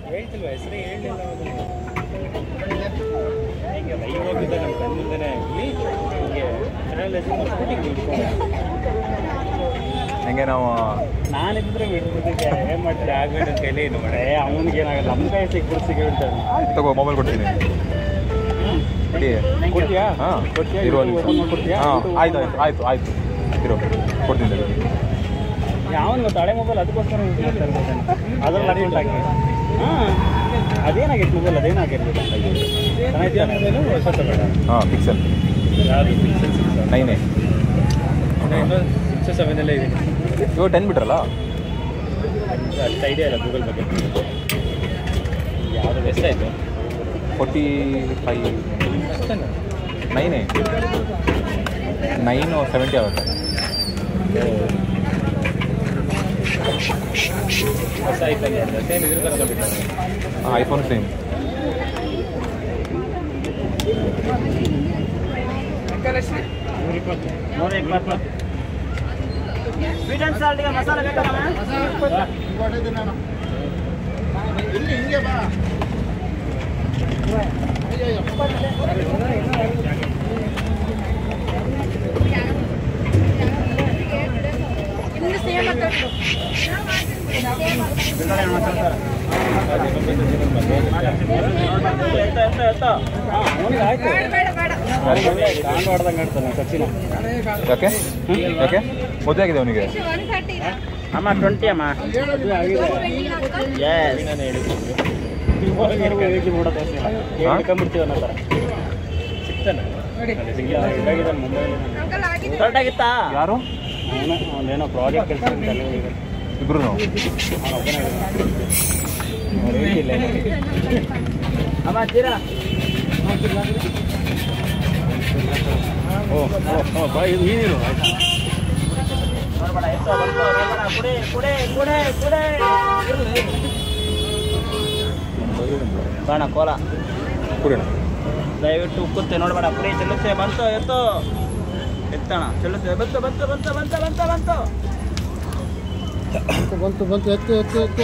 ಹೇಳ್ತಿಲ್ವ ಹೆಸರೇ ಹೇಳಲಿಲ್ಲ ಹಿಂಗೆ ಲೈವ್ ಹೋಗಿದ್ದೆ ನಮ್ಮ ಕಣ್ಣು ಮುಂದೆನೇ ಇಲ್ಲಿ ಹಿಂಗೆ ಹೆಂಗೆ ನಾವು ನಾನಿದ್ರೆ ಬಿಟ್ಬಿಟ್ಟಿದ್ದೆ ಏನು ಮಾಡ್ತೀರಿ ಆಗಬೇಡ ಅಂತ ಕೈಲಿ ಏನು ಮಾಡೆ ಅವನಿಗೆ ಏನಾಗಲ್ಲ ನಮ್ಮ ಕೈ ಸಿಕ್ಬಿಟ್ಟು ಸಿಗಿಬಿಡ್ತಾನೆ ತಗೋ ಮೊಬೈಲ್ ಕೊಡ್ತೀನಿ ಕೊಡ್ತೀಯಾ ಹಾಂ ಕೊಡ್ತೀಯಾ ಇರೋ ಕೊಡ್ತೀಯಾ ಹಾಂ ಆಯ್ತು ಆಯ್ತು ಆಯ್ತು ಆಯ್ತು ಇರೋ ಕೊಡ್ತೀನಿ ಯಾವನು ಗೊತ್ತು ಹಳೆ ಮೊಬೈಲ್ ಅದಕ್ಕೋಸ್ಕರ ಯೂಸ್ ಮಾಡ್ತಾ ಇರ್ಬೋದೇನೆ ಅದ್ರಲ್ಲಿ ಅಕೌಂಟ್ ಹಾಕಿ ಹಾಂ ಅದೇನಾಗಿತ್ತು ಮೊಬೈಲ್ ಅದೇನಾಗಿರ್ಬೋದು ಚೆನ್ನಾಗಿತ್ತು ಹೊಸ ಬೇಡ ಹಾಂ ಪಿಕ್ಸೆಲ್ ಯಾವುದು ಪಿಕ್ಸೆಲ್ 9A 6 7 ಎಲ್ಲ ಇದೆ ಇವಾಗ 10 ಬಿಟ್ರಲ್ಲ ಅಷ್ಟು ಐಡಿಯಾ ಇಲ್ಲ ಗೂಗಲ್ ಬಗ್ಗೆ ಯಾವುದು ಎಷ್ಟಾಯಿತು 45 9A 9 70 ಆಗುತ್ತೆ ಹೊಸ ಐಫೋನ್ ಸೇಮ್ ಇದ್ರ ಥರ ಬಿಟ್ಟು ಹಾಂ ಐಫೋನ್ ಸೇಮ್ $120 ಸ್ವೀಟ್ ಆ್ಯಂಡ್ ಸಾಲ್ಟಿಗೆ ಮಸಾಲೆ ಬೇಕಾ ಇಲ್ಲಿ ಹಿಂಗೆ ಬಾ ಯಾಕೆ ಯಾಕೆ ಮದುವೆ ಆಗಿದೆ ಅವನಿಗೆ ಅಮ್ಮ 20 ಅಮ್ಮ ಹೇಳ್ಕೊಂಡ್ಬಿಡ್ತೀವಿ ಅನ್ನೋ ಥರ ಸಿಗ್ತಾನೆ ಸ್ಟಾರ್ಟ್ ಆಗಿತ್ತಾ ಯಾರು ಅವನೇನೋ ಪ್ರಾಜೆಕ್ಟ್ ಕೆಲಸ ಇಬ್ರು ಅಮ್ಮ ತೀರಾ ಇದು ನೀರು ಬೇಡ ಕೋಲ ಕುಡಿಯೋಣ ದಯವಿಟ್ಟು ಉಕ್ಕುತ್ತೆ ನೋಡ್ಬೇಡ ಪುಡಿ ಚೆಲ್ಲುತ್ತೆ ಬಂತು ಎತ್ತು ಎತ್ತಣ ಚೆಲ್ಲುತ್ತೆ ಬಂತು ಬಂತು ಬಂತು ಬಂತು ಬಂತು ಬಂತು ಬಂತು ಬಂತು ಬಂತು ಎತ್ತು ಎತ್ತು ಎತ್ತು